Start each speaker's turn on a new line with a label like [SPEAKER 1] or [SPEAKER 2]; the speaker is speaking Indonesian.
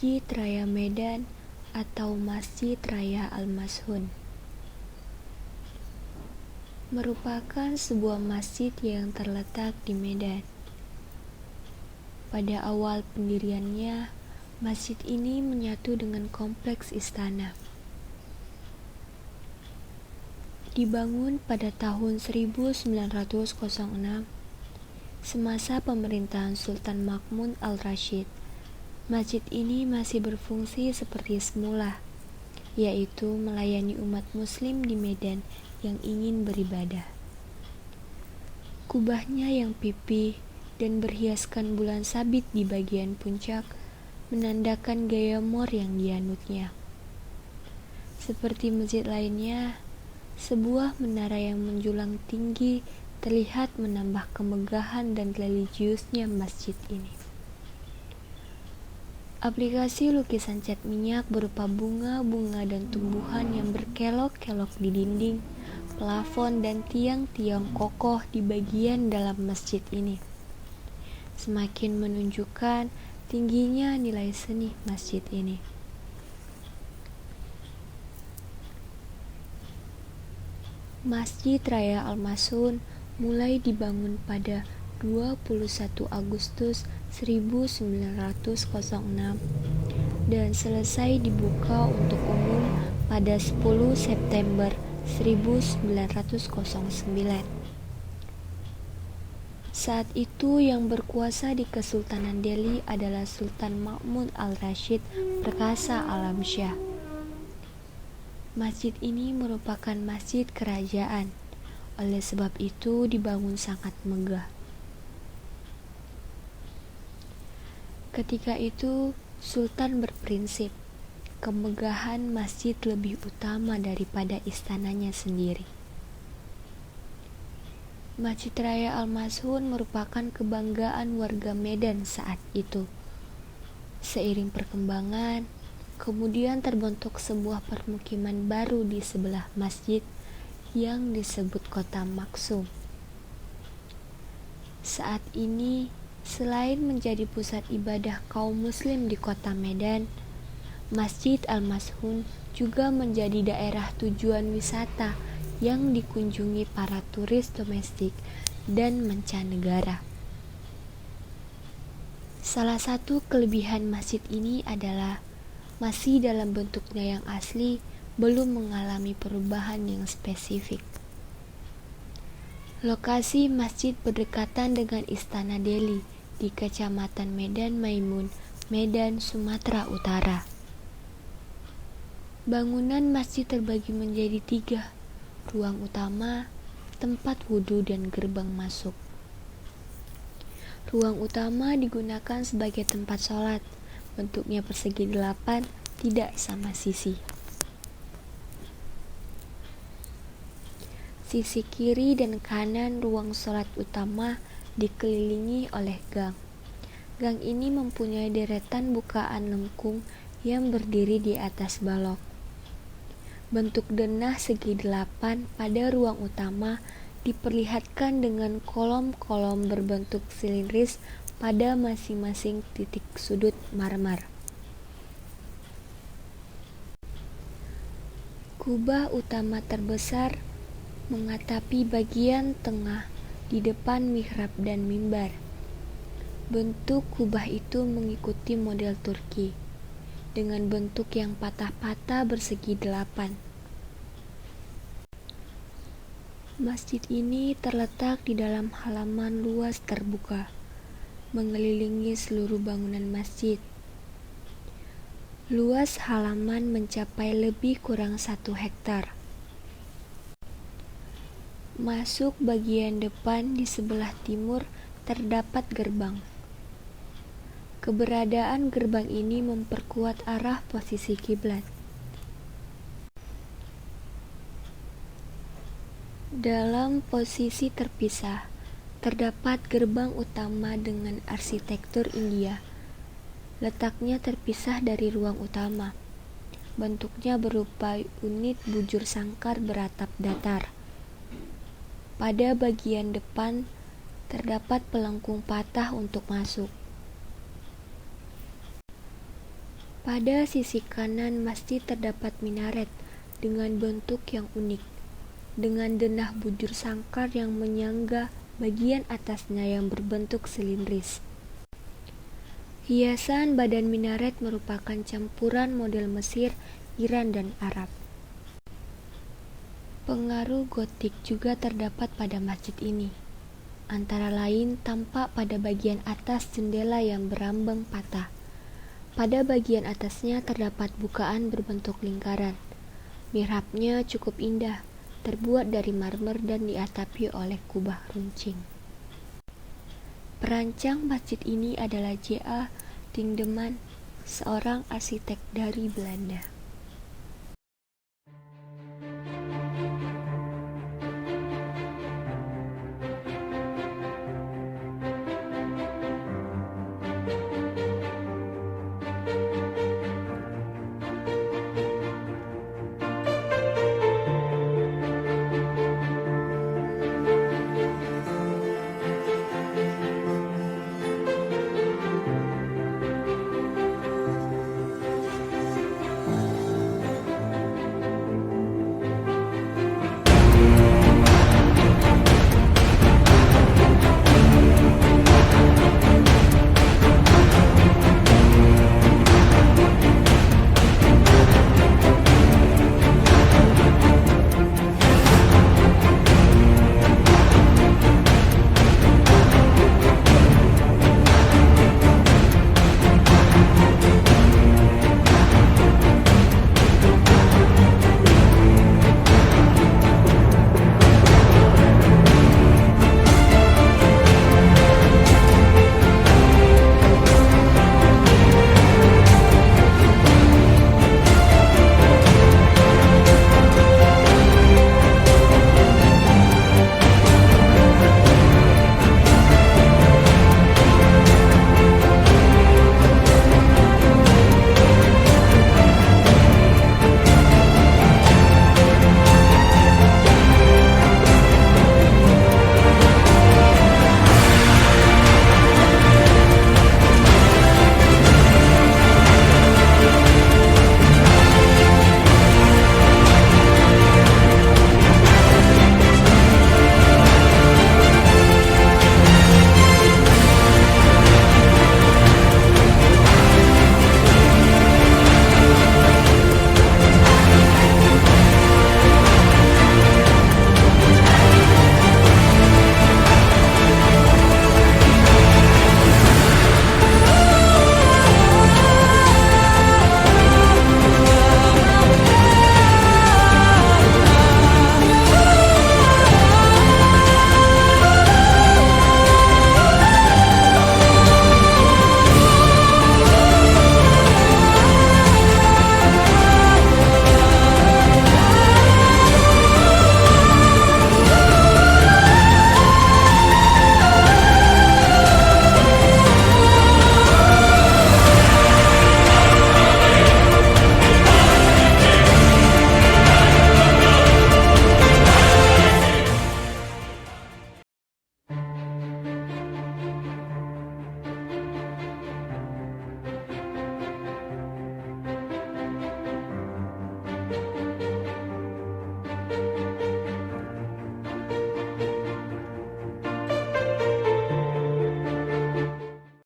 [SPEAKER 1] Masjid Raya Medan atau Masjid Raya Al-Mashun merupakan sebuah masjid yang terletak di Medan. Pada awal pendiriannya, masjid ini menyatu dengan kompleks istana. Dibangun pada tahun 1906, semasa pemerintahan Sultan Mahmud Al-Rashid, masjid ini masih berfungsi seperti semula, yaitu melayani umat muslim di Medan yang ingin beribadah. Kubahnya yang pipih dan berhiaskan bulan sabit di bagian puncak menandakan gaya Mor yang dianutnya. Seperti masjid lainnya, sebuah menara yang menjulang tinggi terlihat menambah kemegahan dan religiusnya masjid ini. Aplikasi lukisan cat minyak berupa bunga-bunga dan tumbuhan yang berkelok-kelok di dinding, plafon, dan tiang-tiang kokoh di bagian dalam masjid ini semakin menunjukkan tingginya nilai seni masjid ini. Masjid Raya Al-Mashun mulai dibangun pada 21 Agustus 1906 dan selesai dibuka untuk umum pada 10 September 1909. Saat itu yang berkuasa di Kesultanan Delhi adalah Sultan Mahmud Al-Rashid Perkasa Alamsyah. Masjid ini merupakan masjid kerajaan, oleh sebab itu dibangun sangat megah. Ketika itu, Sultan berprinsip, kemegahan masjid lebih utama daripada istananya sendiri. Masjid Raya Al-Mashun merupakan kebanggaan warga Medan saat itu. Seiring perkembangan, kemudian terbentuk sebuah permukiman baru di sebelah masjid yang disebut Kota Maksum. Saat ini, selain menjadi pusat ibadah kaum muslim di kota Medan, Masjid Al-Mashun juga menjadi daerah tujuan wisata yang dikunjungi para turis domestik dan mancanegara. Salah satu kelebihan masjid ini adalah masih dalam bentuknya yang asli, belum mengalami perubahan yang spesifik. Lokasi masjid berdekatan dengan Istana Delhi di Kecamatan Medan Maimun, Medan, Sumatera Utara. Bangunan masjid terbagi menjadi 3, ruang utama, tempat wudhu, dan gerbang masuk. Ruang utama digunakan sebagai tempat sholat, bentuknya persegi 8, tidak sama sisi. Sisi kiri dan kanan ruang sholat utama dikelilingi oleh gang. Gang ini mempunyai deretan bukaan lengkung yang berdiri di atas balok. Bentuk denah segi 8 pada ruang utama diperlihatkan dengan kolom-kolom berbentuk silindris pada masing-masing titik sudut marmer. Kubah utama terbesar mengatapi bagian tengah di depan mihrab dan mimbar. Bentuk kubah itu mengikuti model Turki, dengan bentuk yang patah-patah bersegi 8. Masjid ini terletak di dalam halaman luas terbuka, mengelilingi seluruh bangunan masjid. Luas halaman mencapai lebih kurang 1 hektar. Masuk bagian depan di sebelah timur terdapat gerbang. Keberadaan gerbang ini memperkuat arah posisi kiblat. Dalam posisi terpisah, terdapat gerbang utama dengan arsitektur India. Letaknya terpisah dari ruang utama. Bentuknya berupa unit bujur sangkar beratap datar. Pada bagian depan terdapat pelengkung patah untuk masuk. Pada sisi kanan masjid terdapat minaret dengan bentuk yang unik, dengan denah bujur sangkar yang menyangga bagian atasnya yang berbentuk silindris. Hiasan badan minaret merupakan campuran model Mesir, Iran, dan Arab. Pengaruh gotik juga terdapat pada masjid ini. Antara lain tampak pada bagian atas jendela yang berambang patah. Pada bagian atasnya terdapat bukaan berbentuk lingkaran. Mihrabnya cukup indah, terbuat dari marmer dan diatapi oleh kubah runcing. Perancang masjid ini adalah J.A. Tindeman, seorang arsitek dari Belanda.